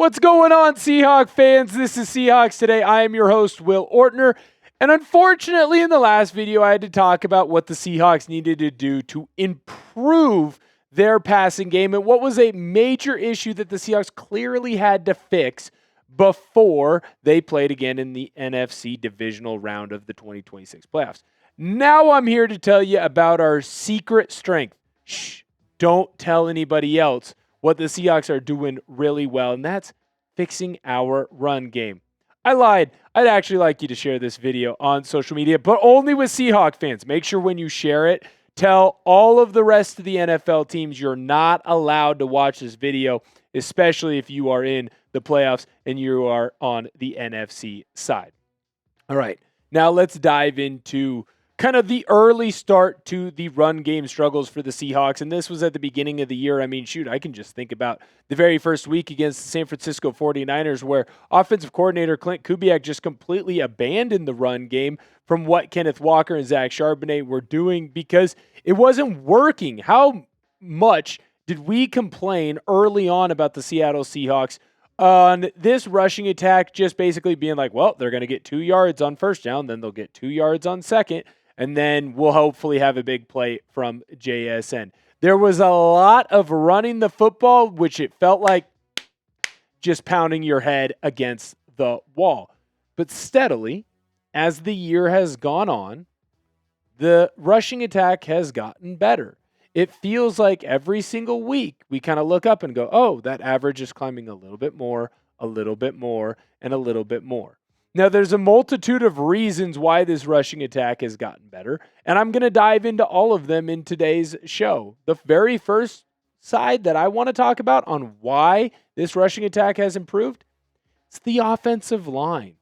What's going on, Seahawks fans? This is Seahawks Today. I am your host, Will Ortner. And unfortunately, in the last video, I had to talk about what the Seahawks needed to do to improve their passing game and what was a major issue that the Seahawks clearly had to fix before they played again in the NFC divisional round of the 2026 playoffs. Now I'm here to tell you about our secret strength. Shh, don't tell anybody else what the Seahawks are doing really well, and that's fixing our run game. I lied. I'd actually like you to share this video on social media, but only with Seahawk fans. Make sure when you share it, tell all of the rest of the NFL teams you're not allowed to watch this video, especially if you are in the playoffs and you are on the NFC side. All right, now let's dive into kind of the early start to the run game struggles for the Seahawks. And this was at the beginning of the year. I mean, shoot, I can just think about the very first week against the San Francisco 49ers where offensive coordinator Clint Kubiak just completely abandoned the run game from what Kenneth Walker and Zach Charbonnet were doing because it wasn't working. How much did we complain early on about the Seattle Seahawks on this rushing attack just basically being like, well, they're going to get 2 yards on first down, then they'll get 2 yards on second, and then we'll hopefully have a big play from JSN. There was a lot of running the football, which it felt like just pounding your head against the wall. But steadily, as the year has gone on, the rushing attack has gotten better. It feels like every single week we kind of look up and go, oh, that average is climbing a little bit more, a little bit more, and a little bit more. Now, there's a multitude of reasons why this rushing attack has gotten better, and I'm going to dive into all of them in today's show. The very first side that I want to talk about on why this rushing attack has improved, it's the offensive line.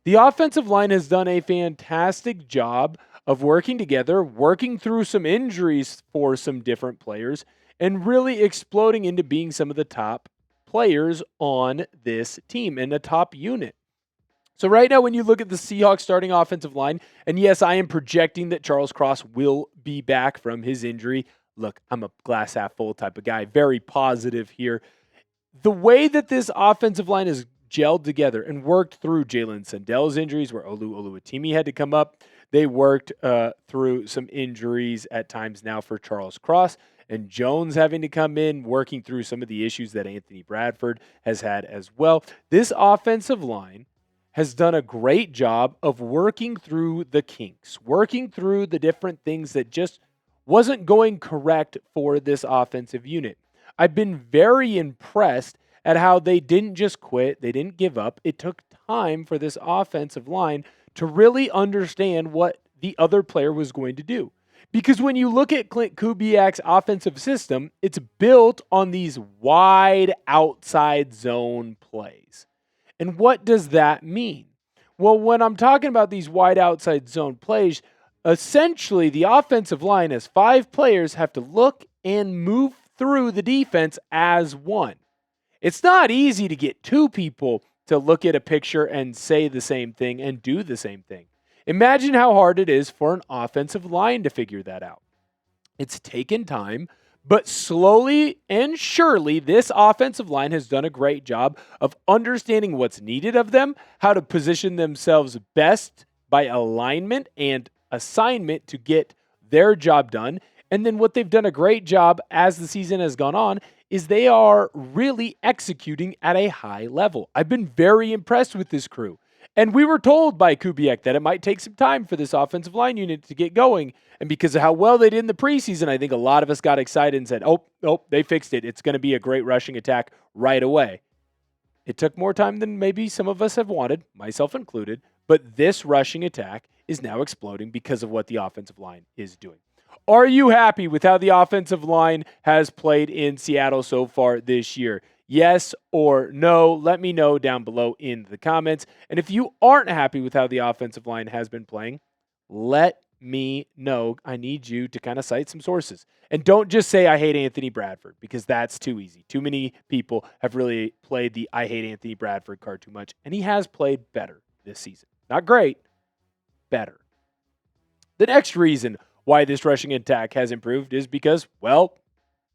The offensive line has done a fantastic job of working together, working through some injuries for some different players, and really exploding into being some of the top players on this team and a top unit. So right now, when you look at the Seahawks starting offensive line, and yes, I am projecting that Charles Cross will be back from his injury. Look, I'm a glass half full type of guy, very positive here. The way that this offensive line is gelled together and worked through Jalen Sandell's injuries, where Oluwatimi had to come up. They worked through some injuries at times now for Charles Cross, and Jones having to come in, working through some of the issues that Anthony Bradford has had as well. This offensive line has done a great job of working through the kinks, working through the different things that just wasn't going correct for this offensive unit. I've been very impressed at how they didn't just quit, they didn't give up. It took time for this offensive line to really understand what the other player was going to do. Because when you look at Clint Kubiak's offensive system, it's built on these wide outside zone plays. And what does that mean? Well, when I'm talking about these wide outside zone plays, essentially the offensive line as 5 players have to look and move through the defense as one. It's not easy to get 2 people to look at a picture and say the same thing and do the same thing. Imagine how hard it is for an offensive line to figure that out. It's taken time, but slowly and surely, this offensive line has done a great job of understanding what's needed of them, how to position themselves best by alignment and assignment to get their job done. And then what they've done a great job as the season has gone on is they are really executing at a high level. I've been very impressed with this crew. And we were told by Kubiak that it might take some time for this offensive line unit to get going. And because of how well they did in the preseason, I think a lot of us got excited and said, oh, they fixed it. It's going to be a great rushing attack right away. It took more time than maybe some of us have wanted, myself included. But this rushing attack is now exploding because of what the offensive line is doing. Are you happy with how the offensive line has played in Seattle so far this year? Yes or no? Let me know down below in the comments. And if you aren't happy with how the offensive line has been playing, let me know. I need you to kind of cite some sources. And don't just say, I hate Anthony Bradford, because that's too easy. Too many people have really played the I hate Anthony Bradford card too much. And he has played better this season. Not great, better. The next reason why this rushing attack has improved is because, well,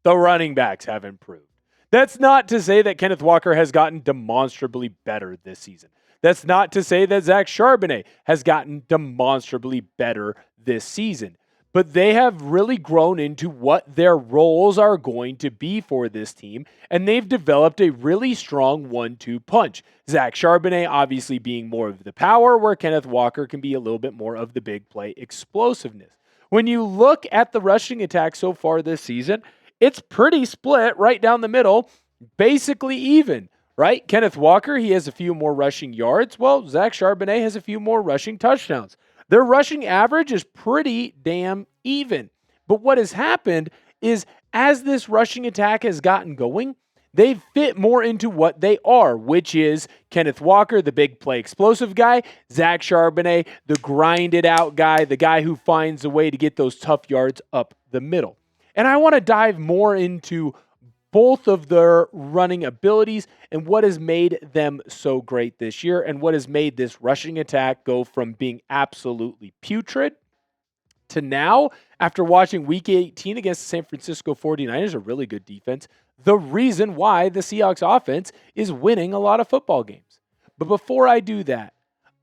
the running backs have improved. That's not to say that Kenneth Walker has gotten demonstrably better this season. That's not to say that Zach Charbonnet has gotten demonstrably better this season. But they have really grown into what their roles are going to be for this team, and they've developed a really strong 1-2 punch. Zach Charbonnet obviously being more of the power, where Kenneth Walker can be a little bit more of the big play explosiveness. When you look at the rushing attack so far this season, it's pretty split right down the middle, basically even, right? Kenneth Walker, he has a few more rushing yards. Well, Zach Charbonnet has a few more rushing touchdowns. Their rushing average is pretty damn even. But what has happened is as this rushing attack has gotten going, they've fit more into what they are, which is Kenneth Walker, the big play explosive guy, Zach Charbonnet, the grinded out guy, the guy who finds a way to get those tough yards up the middle. And I want to dive more into both of their running abilities and what has made them so great this year and what has made this rushing attack go from being absolutely putrid to now, after watching Week 18 against the San Francisco 49ers, a really good defense, the reason why the Seahawks offense is winning a lot of football games. But before I do that,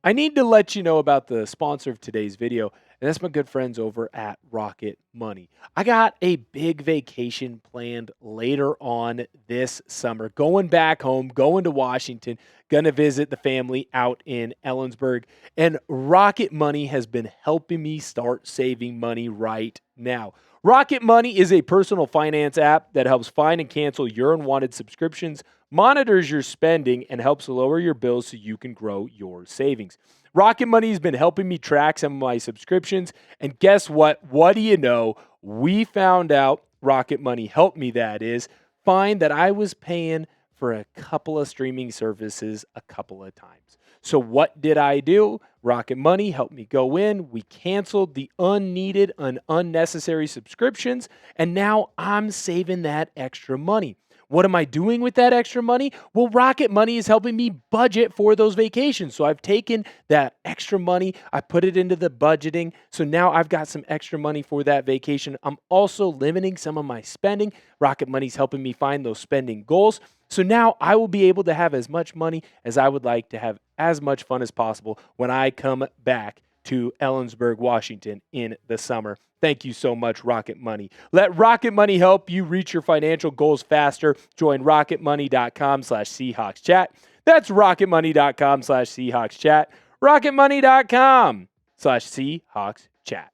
I need to let you know about the sponsor of today's video, and that's my good friends over at Rocket Money. I got a big vacation planned later on this summer, going back home, going to Washington, going to visit the family out in Ellensburg, and Rocket Money has been helping me start saving money right now. Rocket Money is a personal finance app that helps find and cancel your unwanted subscriptions, monitors your spending, and helps lower your bills so you can grow your savings. Rocket Money has been helping me track some of my subscriptions, and guess what? What do you know? We found out, Rocket Money helped me, that is, find that I was paying for a couple of streaming services a couple of times. So what did I do? Rocket Money helped me go in. We canceled the unneeded and unnecessary subscriptions, and now I'm saving that extra money. What am I doing with that extra money? Well, Rocket Money is helping me budget for those vacations. So I've taken that extra money, I put it into the budgeting. So now I've got some extra money for that vacation. I'm also limiting some of my spending. Rocket Money is helping me find those spending goals. So now I will be able to have as much money as I would like to have as much fun as possible when I come back to Ellensburg, Washington in the summer. Thank you so much, Rocket Money. Let Rocket Money help you reach your financial goals faster. Join rocketmoney.com/SeahawksChat. That's rocketmoney.com/SeahawksChat. rocketmoney.com/SeahawksChat.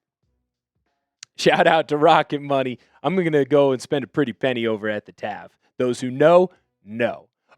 Shout out to Rocket Money. I'm going to go and spend a pretty penny over at the Tav. Those who know.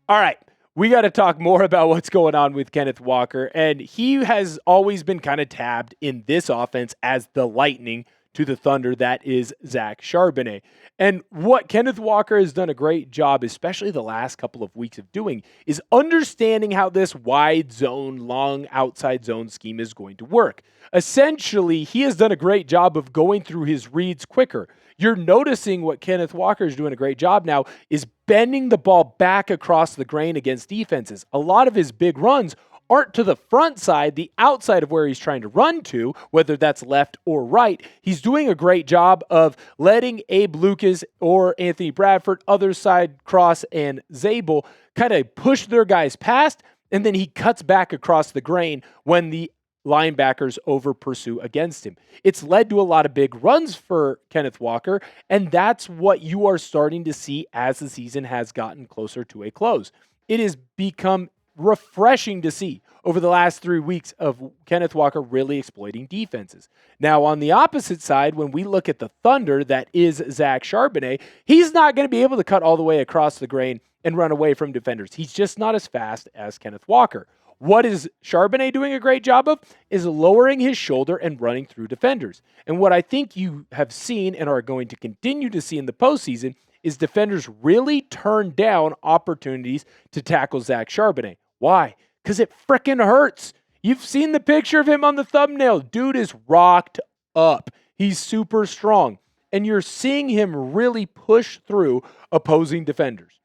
All right. We got to talk more about what's going on with Kenneth Walker. And he has always been kind of tabbed in this offense as the lightning to the thunder that is Zach Charbonnet. And what Kenneth Walker has done a great job, especially the last couple of weeks of doing, is understanding how this wide zone, long outside zone scheme is going to work. Essentially, he has done a great job of going through his reads quicker. You're noticing what Kenneth Walker is doing a great job now is bending the ball back across the grain against defenses. A lot of his big runs aren't to the front side, the outside of where he's trying to run to, whether that's left or right. He's doing a great job of letting Abe Lucas or Anthony Bradford, other side cross, and Zabel kind of push their guys past, and then he cuts back across the grain when the linebackers over pursue against him. It's led to a lot of big runs for Kenneth Walker, and that's what you are starting to see as the season has gotten closer to a close. It has become refreshing to see over the last 3 weeks of Kenneth Walker really exploiting defenses. Now, on the opposite side, when we look at the Thunder, that is Zach Charbonnet, he's not going to be able to cut all the way across the grain and run away from defenders. He's just not as fast as Kenneth Walker. What is Charbonnet doing a great job of is lowering his shoulder and running through defenders. And what I think you have seen and are going to continue to see in the postseason is defenders really turn down opportunities to tackle Zach Charbonnet. Why? Because it frickin' hurts. You've seen the picture of him on the thumbnail. Dude is rocked up. He's super strong. And you're seeing him really push through opposing defenders.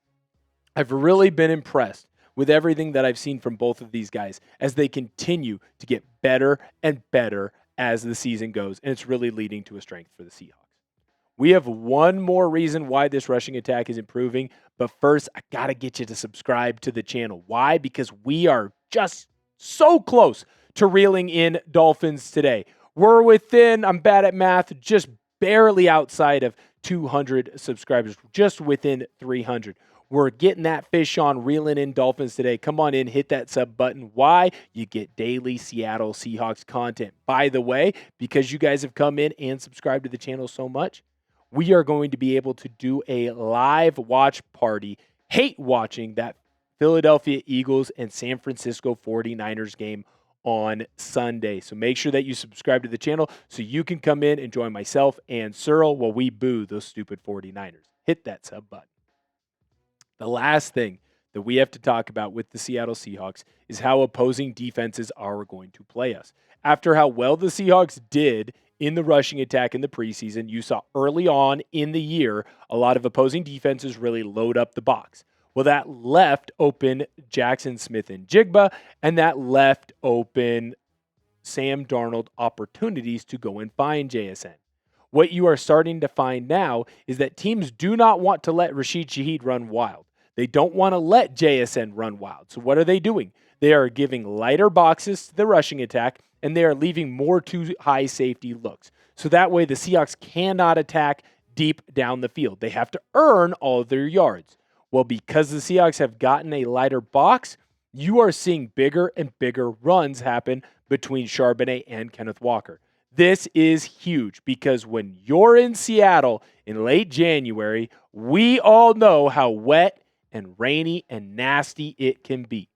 I've really been impressed with everything that I've seen from both of these guys as they continue to get better and better as the season goes. And it's really leading to a strength for the Seahawks. We have one more reason why this rushing attack is improving. But first, I got to get you to subscribe to the channel. Why? Because we are just so close to reeling in Dolphins today. We're within, I'm bad at math, just barely outside of 200 subscribers, just within 300. We're getting that fish on, reeling in Dolphins today. Come on in, hit that sub button. Why? You get daily Seattle Seahawks content. By the way, because you guys have come in and subscribed to the channel so much, we are going to be able to do a live watch party, hate watching that Philadelphia Eagles and San Francisco 49ers game on Sunday. So make sure that you subscribe to the channel so you can come in and join myself and Cyril while we boo those stupid 49ers. Hit that sub button. The last thing that we have to talk about with the Seattle Seahawks is how opposing defenses are going to play us. After how well the Seahawks did in the rushing attack in the preseason, you saw early on in the year a lot of opposing defenses really load up the box. Well, that left open Jackson Smith and Jigba, and that left open Sam Darnold opportunities to go and find JSN. What you are starting to find now is that teams do not want to let Rashid Shaheed run wild. They don't want to let JSN run wild. So what are they doing? They are giving lighter boxes to the rushing attack, and they are leaving more to high safety looks. So that way the Seahawks cannot attack deep down the field. They have to earn all of their yards. Well, because the Seahawks have gotten a lighter box, you are seeing bigger and bigger runs happen between Charbonnet and Kenneth Walker. This is huge because when you're in Seattle in late January, we all know how wet and rainy and nasty it can be.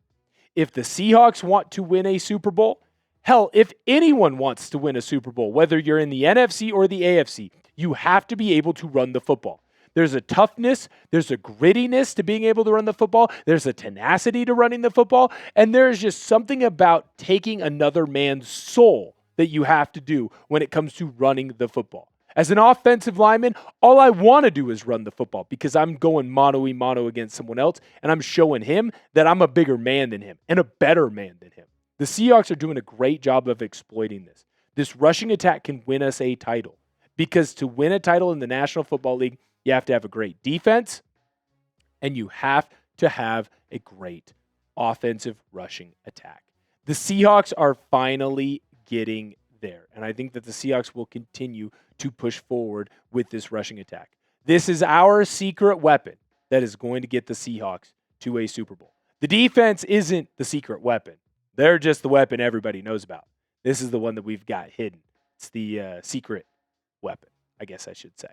If the Seahawks want to win a Super Bowl, hell, if anyone wants to win a Super Bowl, whether you're in the NFC or the AFC, you have to be able to run the football. There's a toughness, there's a grittiness to being able to run the football, there's a tenacity to running the football, and there's just something about taking another man's soul that you have to do when it comes to running the football. As an offensive lineman, all I want to do is run the football because I'm going mano-a-mano against someone else, and I'm showing him that I'm a bigger man than him and a better man than him. The Seahawks are doing a great job of exploiting this. This rushing attack can win us a title because to win a title in the National Football League, you have to have a great defense, and you have to have a great offensive rushing attack. The Seahawks are finally getting there, and I think that the Seahawks will continue to push forward with this rushing attack. This is our secret weapon that is going to get the Seahawks to a Super Bowl. The defense isn't the secret weapon. They're just the weapon everybody knows about. This is the one that we've got hidden. It's the secret weapon, I guess I should say.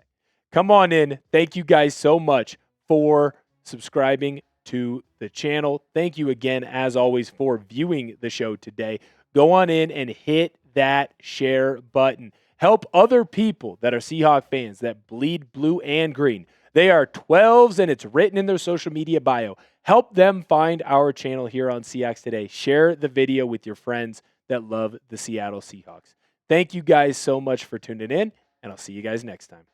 Come on in. Thank you guys so much for subscribing to the channel. Thank you again, as always, for viewing the show today. Go on in and hit that share button. Help other people that are Seahawk fans that bleed blue and green. They are 12s, and it's written in their social media bio. Help them find our channel here on Seahawks Today. Share the video with your friends that love the Seattle Seahawks. Thank you guys so much for tuning in, and I'll see you guys next time.